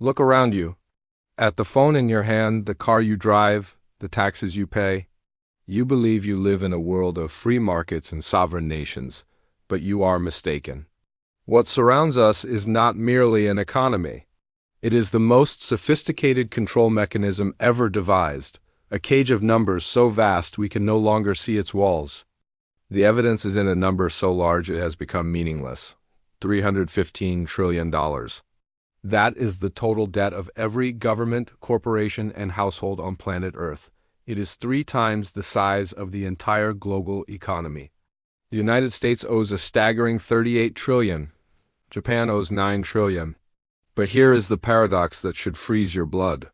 Look around you. At the phone in your hand, the car you drive, the taxes you pay. You believe you live in a world of free markets and sovereign nations, but you are mistaken. What surrounds us is not merely an economy. It is the most sophisticated control mechanism ever devised, a cage of numbers so vast we can no longer see its walls. The evidence is in a number so large it has become meaningless. $315 trillion. That is the total debt of every government, corporation, and household on planet Earth. It is 3 times the size of the entire global economy. The United States owes a staggering $38 trillion. Japan owes $9 trillion. But here is the paradox that should freeze your blood.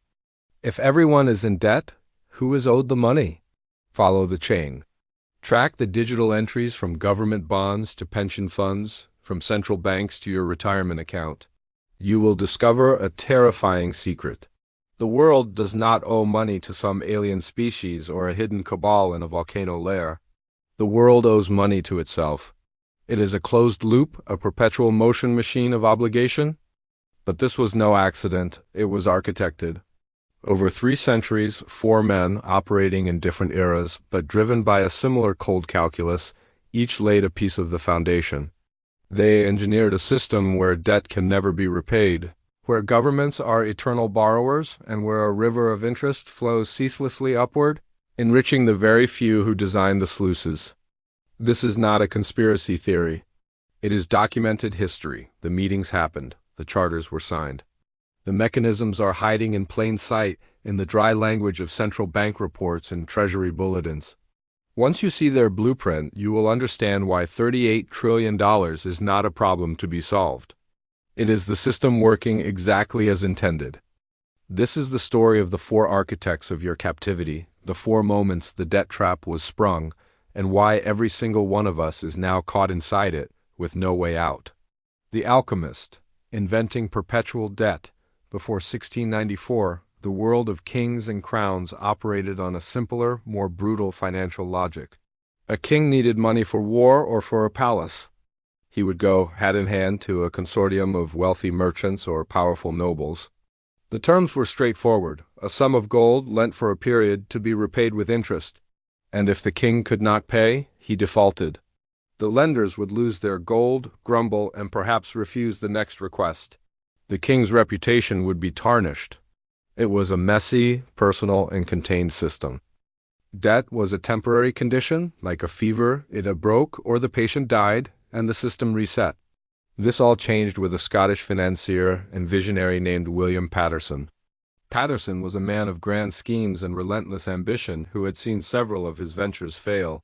If everyone is in debt, who is owed the money? Follow the chain. Track the digital entries from government bonds to pension funds, from central banks to your retirement account. You will discover a terrifying secret. The world does not owe money to some alien species or a hidden cabal in a volcano lair. The world owes money to itself. It is a closed loop, a perpetual motion machine of obligation. But this was no accident, it was architected. Over 3 centuries, 4 men, operating in different eras, but driven by a similar cold calculus, each laid a piece of the foundation. They engineered a system where debt can never be repaid, where governments are eternal borrowers, and where a river of interest flows ceaselessly upward, enriching the very few who designed the sluices. This is not a conspiracy theory. It is documented history. The meetings happened. The charters were signed. The mechanisms are hiding in plain sight in the dry language of central bank reports and treasury bulletins. Once you see their blueprint, you will understand why $38 trillion is not a problem to be solved. It is the system working exactly as intended. This is the story of the 4 architects of your captivity, the 4 moments the debt trap was sprung, and why every single one of us is now caught inside it, with no way out. The alchemist, inventing perpetual debt. Before 1694, the world of kings and crowns operated on a simpler, more brutal financial logic. A king needed money for war or for a palace. He would go hat in hand to a consortium of wealthy merchants or powerful nobles. The terms were straightforward, a sum of gold lent for a period to be repaid with interest. And if the king could not pay, he defaulted. The lenders would lose their gold, grumble, and perhaps refuse the next request. The king's reputation would be tarnished. It was a messy, personal, and contained system. Debt was a temporary condition, like a fever. It broke or the patient died, and the system reset. This all changed with a Scottish financier and visionary named William Paterson. Paterson was a man of grand schemes and relentless ambition who had seen several of his ventures fail.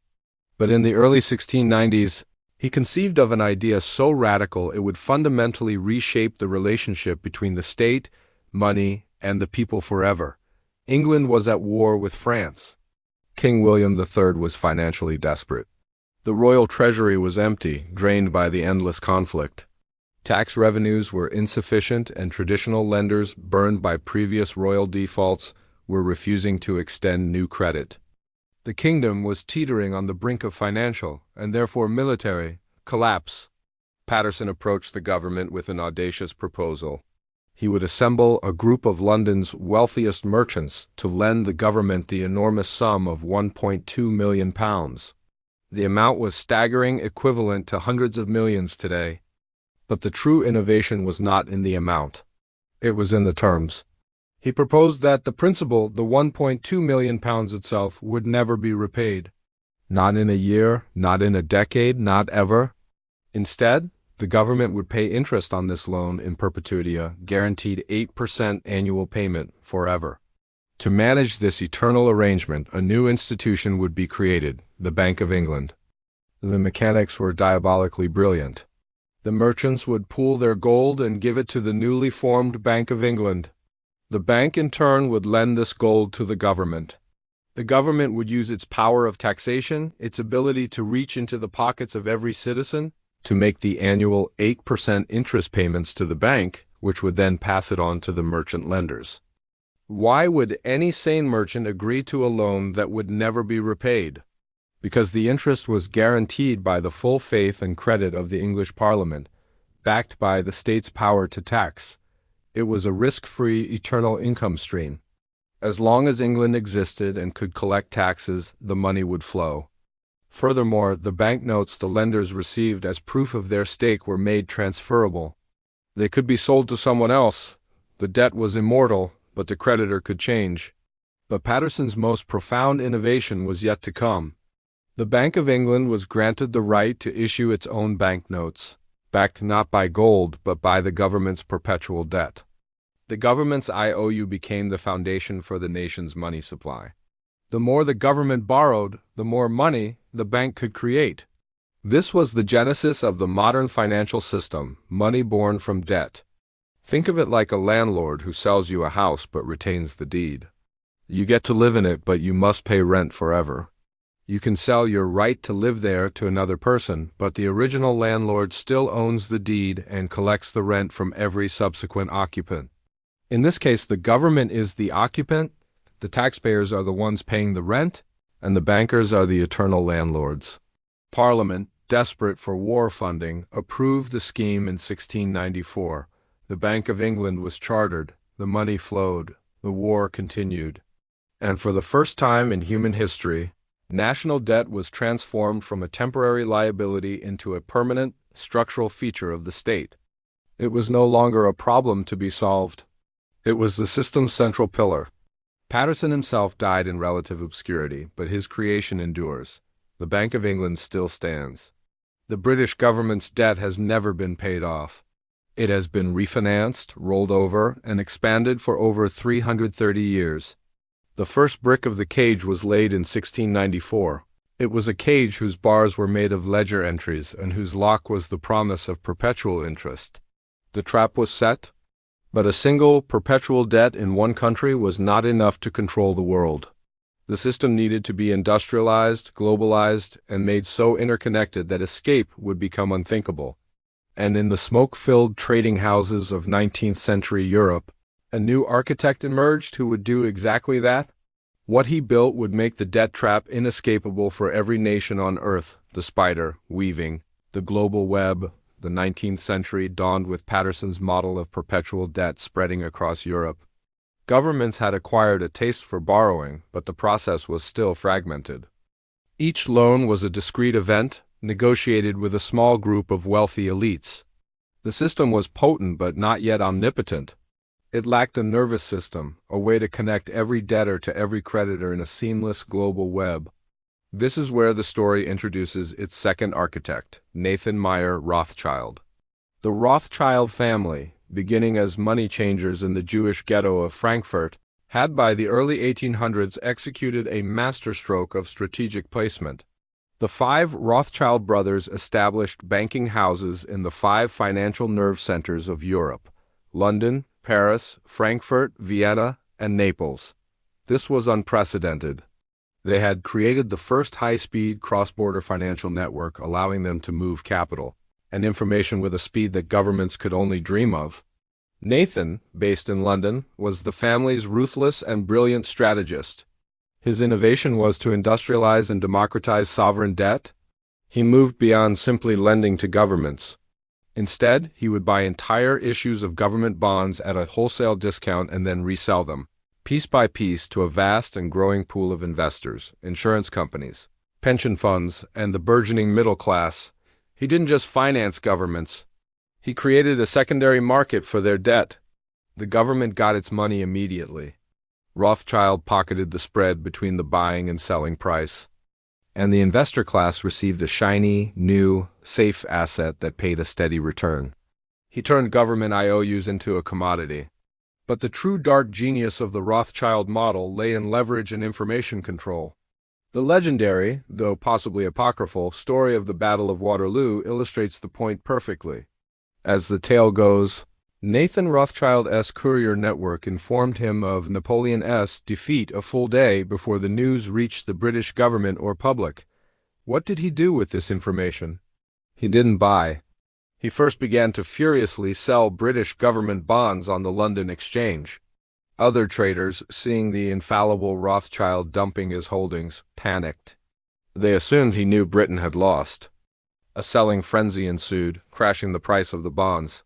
But in the early 1690s, he conceived of an idea so radical it would fundamentally reshape the relationship between the state, money, and the people forever. England was at war with France. King William III was financially desperate. The royal treasury was empty, drained by the endless conflict. Tax revenues were insufficient, and traditional lenders, burned by previous royal defaults, were refusing to extend new credit. The kingdom was teetering on the brink of financial, and therefore military, collapse. Paterson approached the government with an audacious proposal. He would assemble a group of London's wealthiest merchants to lend the government the enormous sum of £1.2 million. The amount was staggering, equivalent to hundreds of millions today. But the true innovation was not in the amount. It was in the terms. He proposed that the principal, the £1.2 million itself, would never be repaid. Not in a year, not in a decade, not ever. Instead, the government would pay interest on this loan in perpetuity, guaranteed 8% annual payment forever. To manage this eternal arrangement, a new institution would be created, the Bank of England. The mechanics were diabolically brilliant. The merchants would pool their gold and give it to the newly formed Bank of England. The bank, in turn, would lend this gold to the government. The government would use its power of taxation, its ability to reach into the pockets of every citizen, to make the annual 8% interest payments to the bank, which would then pass it on to the merchant lenders. Why would any sane merchant agree to a loan that would never be repaid? Because the interest was guaranteed by the full faith and credit of the English Parliament, backed by the state's power to tax. It was a risk-free, eternal income stream. As long as England existed and could collect taxes, the money would flow. Furthermore, the banknotes the lenders received as proof of their stake were made transferable. They could be sold to someone else. The debt was immortal, but the creditor could change. But Paterson's most profound innovation was yet to come. The Bank of England was granted the right to issue its own banknotes, backed not by gold but by the government's perpetual debt. The government's IOU became the foundation for the nation's money supply. The more the government borrowed, the more money the bank could create. This was the genesis of the modern financial system, money born from debt. Think of it like a landlord who sells you a house but retains the deed. You get to live in it, but you must pay rent forever. You can sell your right to live there to another person, but the original landlord still owns the deed and collects the rent from every subsequent occupant. In this case, the government is the occupant, the taxpayers are the ones paying the rent, and the bankers are the eternal landlords. Parliament, desperate for war funding, approved the scheme in 1694. The Bank of England was chartered, the money flowed, the war continued. And for the first time in human history, national debt was transformed from a temporary liability into a permanent, structural feature of the state. It was no longer a problem to be solved. It was the system's central pillar. Paterson himself died in relative obscurity, but his creation endures. The Bank of England still stands. The British government's debt has never been paid off. It has been refinanced, rolled over, and expanded for over 330 years. The first brick of the cage was laid in 1694. It was a cage whose bars were made of ledger entries and whose lock was the promise of perpetual interest. The trap was set, but a single perpetual debt in one country was not enough to control the world. The system needed to be industrialized, globalized, and made so interconnected that escape would become unthinkable. And in the smoke-filled trading houses of 19th century Europe, a new architect emerged who would do exactly that. What he built would make the debt trap inescapable for every nation on earth: the spider, weaving, the global web. The 19th century dawned with Paterson's model of perpetual debt spreading across Europe. Governments had acquired a taste for borrowing, but the process was still fragmented. Each loan was a discrete event, negotiated with a small group of wealthy elites. The system was potent but not yet omnipotent. It lacked a nervous system, a way to connect every debtor to every creditor in a seamless global web. This is where the story introduces its second architect, Nathan Meyer Rothschild. The Rothschild family, beginning as money changers in the Jewish ghetto of Frankfurt, had by the early 1800s executed a masterstroke of strategic placement. The five Rothschild brothers established banking houses in the five financial nerve centers of Europe: London, Paris, Frankfurt, Vienna, and Naples. This was unprecedented. They had created the first high-speed cross-border financial network, allowing them to move capital and information with a speed that governments could only dream of. Nathan, based in London, was the family's ruthless and brilliant strategist. His innovation was to industrialize and democratize sovereign debt. He moved beyond simply lending to governments. Instead, he would buy entire issues of government bonds at a wholesale discount and then resell them, piece by piece, to a vast and growing pool of investors, insurance companies, pension funds, and the burgeoning middle class. He didn't just finance governments. He created a secondary market for their debt. The government got its money immediately. Rothschild pocketed the spread between the buying and selling price, and the investor class received a shiny, new, safe asset that paid a steady return. He turned government IOUs into a commodity. But the true dark genius of the Rothschild model lay in leverage and information control. The legendary, though possibly apocryphal, story of the Battle of Waterloo illustrates the point perfectly. As the tale goes, Nathan Rothschild's courier network informed him of Napoleon's defeat a full day before the news reached the British government or public. What did he do with this information? He didn't buy. He first began to furiously sell British government bonds on the London Exchange. Other traders, seeing the infallible Rothschild dumping his holdings, panicked. They assumed he knew Britain had lost. A selling frenzy ensued, crashing the price of the bonds.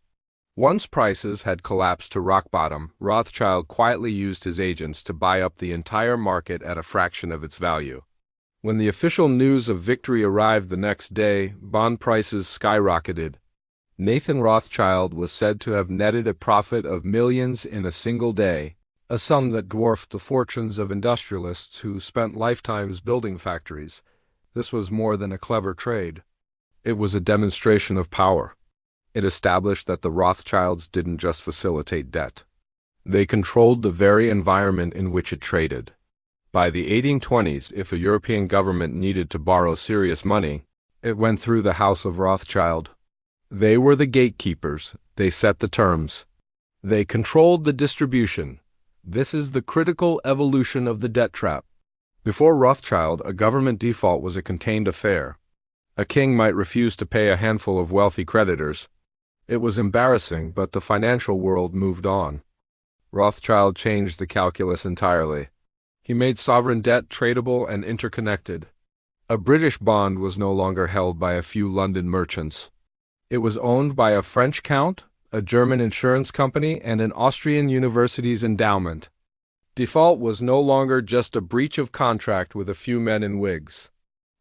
Once prices had collapsed to rock bottom, Rothschild quietly used his agents to buy up the entire market at a fraction of its value. When the official news of victory arrived the next day, bond prices skyrocketed. Nathan Rothschild was said to have netted a profit of millions in a single day, a sum that dwarfed the fortunes of industrialists who spent lifetimes building factories. This was more than a clever trade. It was a demonstration of power. It established that the Rothschilds didn't just facilitate debt. They controlled the very environment in which it traded. By the 1820s, if a European government needed to borrow serious money, it went through the House of Rothschild. They were the gatekeepers. They set the terms. They controlled the distribution. This is the critical evolution of the debt trap. Before Rothschild, a government default was a contained affair. A king might refuse to pay a handful of wealthy creditors. It was embarrassing, but the financial world moved on. Rothschild changed the calculus entirely. He made sovereign debt tradable and interconnected. A British bond was no longer held by a few London merchants. It was owned by a French count, a German insurance company, and an Austrian university's endowment. Default was no longer just a breach of contract with a few men in wigs.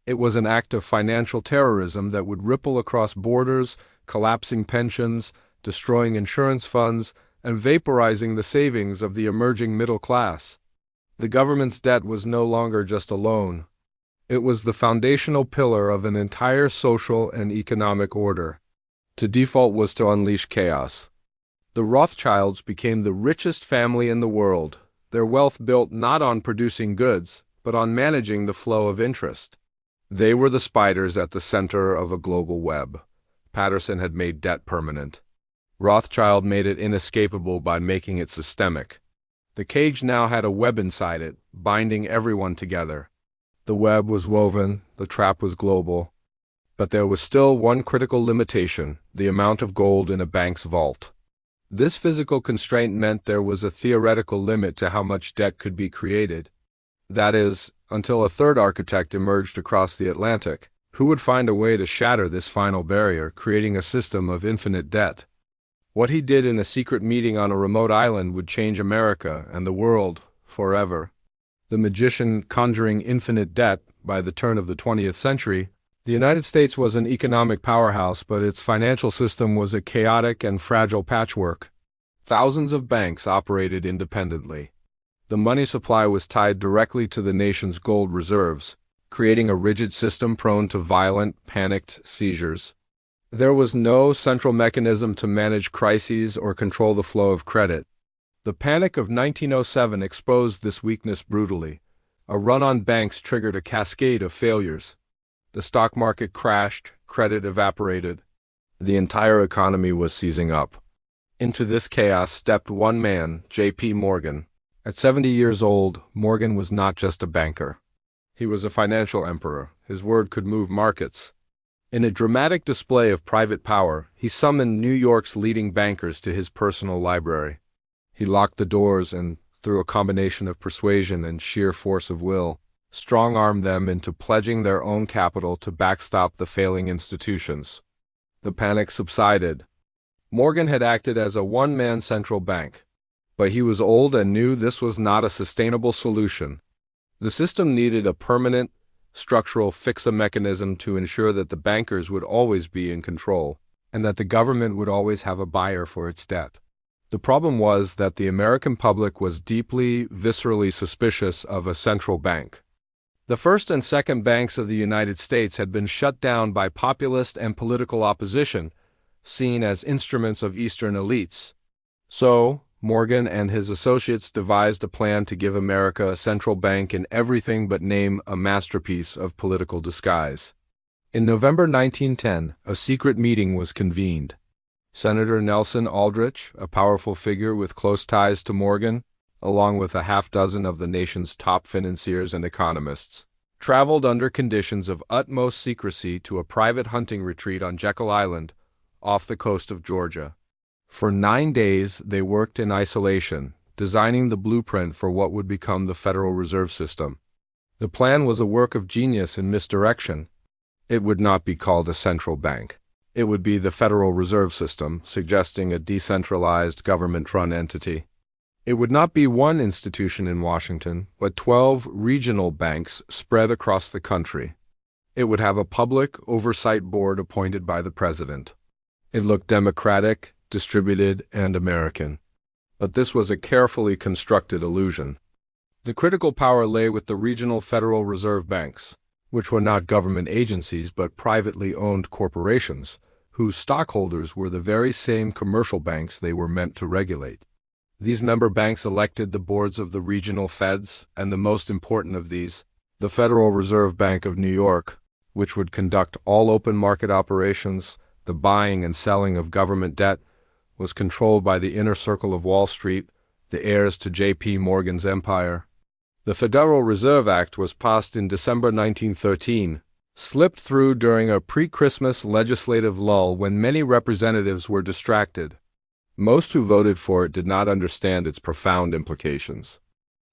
It was an act of financial terrorism that would ripple across borders, collapsing pensions, destroying insurance funds, and vaporizing the savings of the emerging middle class. The government's debt was no longer just a loan. It was the foundational pillar of an entire social and economic order. To default was to unleash chaos. The Rothschilds became the richest family in the world, their wealth built not on producing goods, but on managing the flow of interest. They were the spiders at the center of a global web. Patterson had made debt permanent. Rothschild made it inescapable by making it systemic. The cage now had a web inside it, binding everyone together. The web was woven, the trap was global. But there was still one critical limitation: the amount of gold in a bank's vault. This physical constraint meant there was a theoretical limit to how much debt could be created. That is, until a third architect emerged across the Atlantic, who would find a way to shatter this final barrier, creating a system of infinite debt. What he did in a secret meeting on a remote island would change America and the world forever. The magician conjuring infinite debt. By the turn of the 20th century, the United States was an economic powerhouse, but its financial system was a chaotic and fragile patchwork. Thousands of banks operated independently. The money supply was tied directly to the nation's gold reserves, creating a rigid system prone to violent, panicked seizures. There was no central mechanism to manage crises or control the flow of credit. The Panic of 1907 exposed this weakness brutally. A run on banks triggered a cascade of failures. The stock market crashed, credit evaporated. The entire economy was seizing up. Into this chaos stepped one man, J.P. Morgan. At 70 years old, Morgan was not just a banker. He was a financial emperor. His word could move markets. In a dramatic display of private power, he summoned New York's leading bankers to his personal library. He locked the doors and, through a combination of persuasion and sheer force of will, strong-armed them into pledging their own capital to backstop the failing institutions. The panic subsided. Morgan had acted as a one-man central bank, but he was old and knew this was not a sustainable solution. The system needed a permanent, structural fix-a mechanism to ensure that the bankers would always be in control, and that the government would always have a buyer for its debt. The problem was that the American public was deeply, viscerally suspicious of a central bank. The first and second banks of the United States had been shut down by populist and political opposition, seen as instruments of Eastern elites. So, Morgan and his associates devised a plan to give America a central bank in everything but name, a masterpiece of political disguise. In November 1910, a secret meeting was convened. Senator Nelson Aldrich, a powerful figure with close ties to Morgan, along with a half-dozen of the nation's top financiers and economists, traveled under conditions of utmost secrecy to a private hunting retreat on Jekyll Island, off the coast of Georgia. For 9 days, they worked in isolation, designing the blueprint for what would become the Federal Reserve System. The plan was a work of genius and misdirection. It would not be called a central bank. It would be the Federal Reserve System, suggesting a decentralized government-run entity. It would not be one institution in Washington, but 12 regional banks spread across the country. It would have a public oversight board appointed by the president. It looked democratic, distributed, and American. But this was a carefully constructed illusion. The critical power lay with the regional Federal Reserve banks, which were not government agencies but privately owned corporations, whose stockholders were the very same commercial banks they were meant to regulate. These member banks elected the boards of the regional feds, and the most important of these, the Federal Reserve Bank of New York, which would conduct all open market operations, the buying and selling of government debt, was controlled by the inner circle of Wall Street, the heirs to J.P. Morgan's empire. The Federal Reserve Act was passed in December 1913, slipped through during a pre-Christmas legislative lull when many representatives were distracted. Most who voted for it did not understand its profound implications.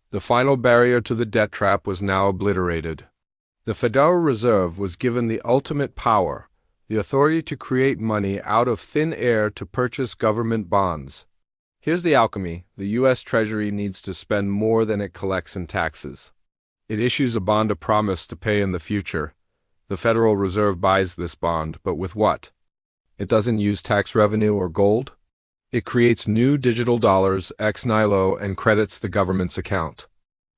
The final barrier to the debt trap was now obliterated. The Federal Reserve was given the ultimate power, the authority to create money out of thin air to purchase government bonds. Here's the alchemy: the U.S. Treasury needs to spend more than it collects in taxes. It issues a bond of promise to pay in the future. The Federal Reserve buys this bond, but with what? It doesn't use tax revenue or gold. It creates new digital dollars ex nihilo and credits the government's account.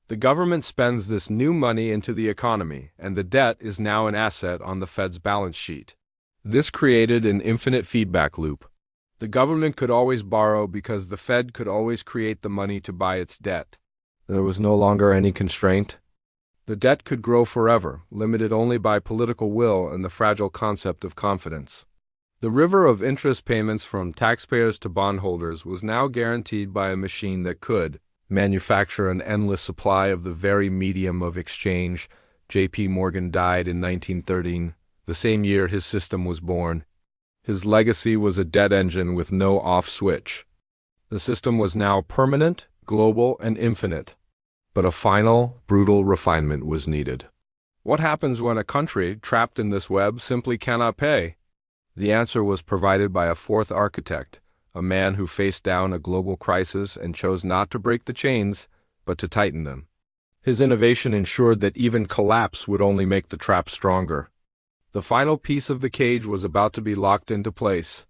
The government spends this new money into the economy, and the debt is now an asset on the Fed's balance sheet. This created an infinite feedback loop. The government could always borrow because the Fed could always create the money to buy its debt. There was no longer any constraint. The debt could grow forever, limited only by political will and the fragile concept of confidence. The river of interest payments from taxpayers to bondholders was now guaranteed by a machine that could manufacture an endless supply of the very medium of exchange. J.P. Morgan died in 1913, the same year his system was born. His legacy was a debt engine with no off switch. The system was now permanent, global, and infinite. But a final, brutal refinement was needed. What happens when a country, trapped in this web, simply cannot pay? The answer was provided by a fourth architect, a man who faced down a global crisis and chose not to break the chains, but to tighten them. His innovation ensured that even collapse would only make the trap stronger. The final piece of the cage was about to be locked into place.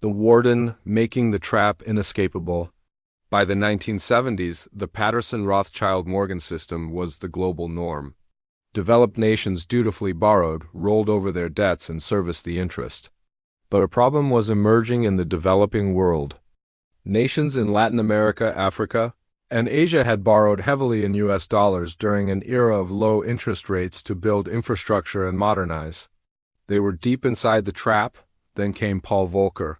The warden, making the trap inescapable. By the 1970s, the Patterson-Rothschild-Morgan system was the global norm. Developed nations dutifully borrowed, rolled over their debts, and serviced the interest. But a problem was emerging in the developing world. Nations in Latin America, Africa, and Asia had borrowed heavily in U.S. dollars during an era of low interest rates to build infrastructure and modernize. They were deep inside the trap. Then came Paul Volcker.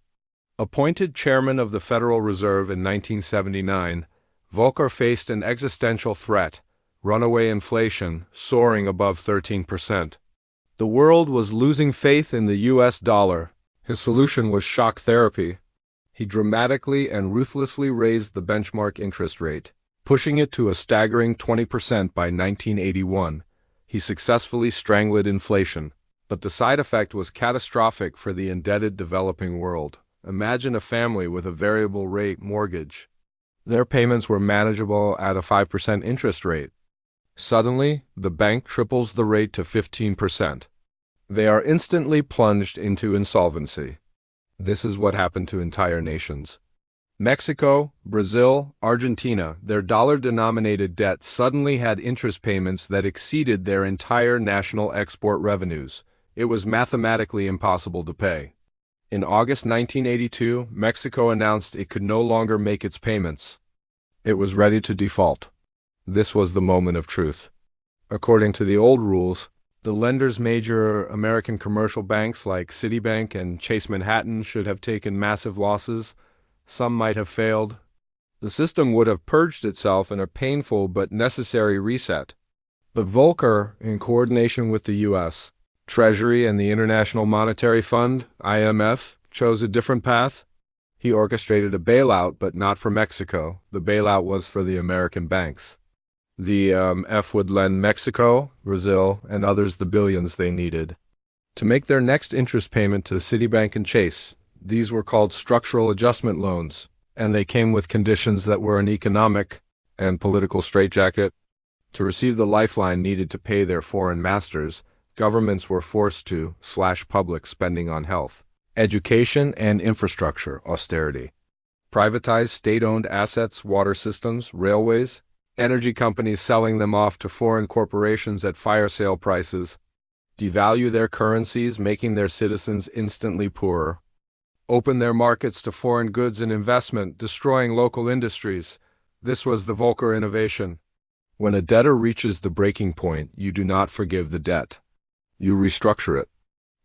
Appointed chairman of the Federal Reserve in 1979, Volcker faced an existential threat: runaway inflation, soaring above 13%. The world was losing faith in the U.S. dollar. His solution was shock therapy. He dramatically and ruthlessly raised the benchmark interest rate, pushing it to a staggering 20% by 1981. He successfully strangled inflation. But the side effect was catastrophic for the indebted developing world. Imagine a family with a variable rate mortgage. Their payments were manageable at a 5% interest rate. Suddenly, the bank triples the rate to 15%. They are instantly plunged into insolvency. This is what happened to entire nations. Mexico, Brazil, Argentina, their dollar-denominated debt suddenly had interest payments that exceeded their entire national export revenues. It was mathematically impossible to pay. In August 1982, Mexico announced it could no longer make its payments. It was ready to default. This was the moment of truth. According to the old rules, the lender's major American commercial banks like Citibank and Chase Manhattan should have taken massive losses. Some might have failed. The system would have purged itself in a painful but necessary reset. But Volcker, in coordination with the U.S. Treasury and the International Monetary Fund, IMF, chose a different path. He orchestrated a bailout, but not for Mexico. The bailout was for the American banks. The F would lend Mexico, Brazil, and others the billions they needed. to make their next interest payment to Citibank and Chase. These were called structural adjustment loans, and they came with conditions that were an economic and political straitjacket. To receive the lifeline needed to pay their foreign masters, governments were forced to slash public spending on health, education, and infrastructure austerity. Privatize state-owned assets, water systems, railways, energy companies selling them off to foreign corporations at fire sale prices. Devalue their currencies, making their citizens instantly poorer. Open their markets to foreign goods and investment, destroying local industries. This was the Volcker innovation. When a debtor reaches the breaking point, you do not forgive the debt. You restructure it.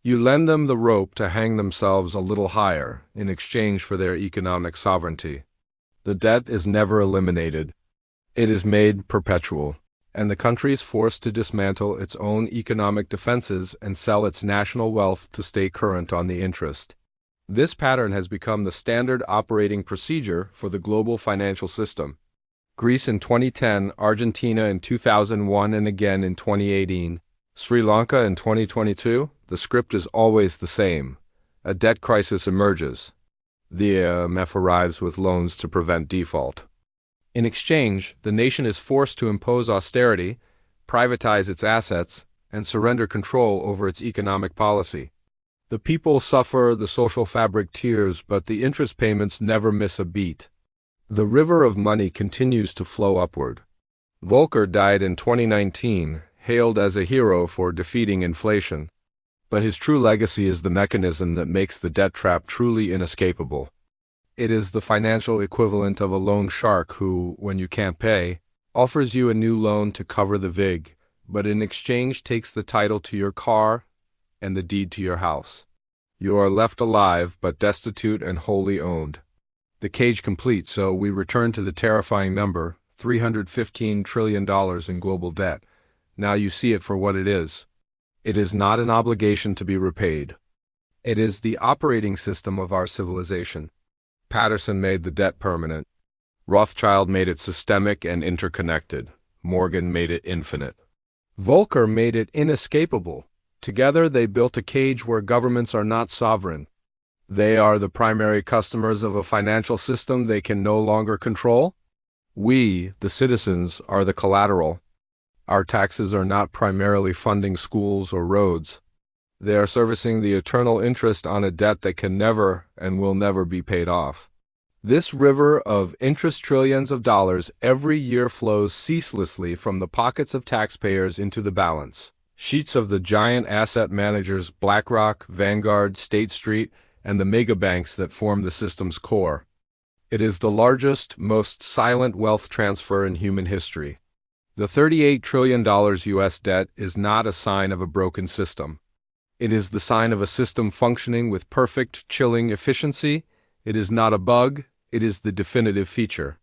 You lend them the rope to hang themselves a little higher in exchange for their economic sovereignty. The debt is never eliminated. It is made perpetual, and the country is forced to dismantle its own economic defenses and sell its national wealth to stay current on the interest. This pattern has become the standard operating procedure for the global financial system. Greece in 2010, Argentina in 2001, and again in 2018. Sri Lanka in 2022, the script is always the same. A debt crisis emerges. The IMF arrives with loans to prevent default. In exchange, the nation is forced to impose austerity, privatize its assets, and surrender control over its economic policy. The people suffer, the social fabric tears, but the interest payments never miss a beat. The river of money continues to flow upward. Volcker died in 2019, hailed as a hero for defeating inflation. But his true legacy is the mechanism that makes the debt trap truly inescapable. It is the financial equivalent of a loan shark who, when you can't pay, offers you a new loan to cover the vig, but in exchange takes the title to your car and the deed to your house. You are left alive, but destitute and wholly owned. The cage complete, so we return to the terrifying number, $315 trillion in global debt. Now you see it for what it is. It is not an obligation to be repaid. It is the operating system of our civilization. Patterson made the debt permanent. Rothschild made it systemic and interconnected. Morgan made it infinite. Volcker made it inescapable. Together they built a cage where governments are not sovereign. They are the primary customers of a financial system they can no longer control. We, the citizens, are the collateral. Our taxes are not primarily funding schools or roads. They are servicing the eternal interest on a debt that can never and will never be paid off. This river of interest trillions of dollars every year flows ceaselessly from the pockets of taxpayers into the balance sheets of the giant asset managers BlackRock, Vanguard, State Street, and the megabanks that form the system's core. It is the largest, most silent wealth transfer in human history. The $38 trillion U.S. debt is not a sign of a broken system. It is the sign of a system functioning with perfect, chilling efficiency. It is not a bug, it is the definitive feature.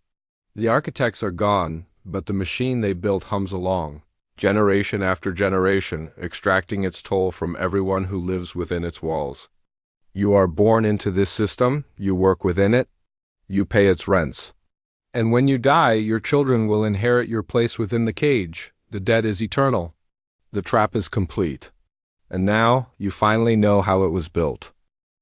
The architects are gone, but the machine they built hums along, generation after generation, extracting its toll from everyone who lives within its walls. You are born into this system, you work within it, you pay its rents. And when you die, your children will inherit your place within the cage. The debt is eternal. The trap is complete. And now, you finally know how it was built.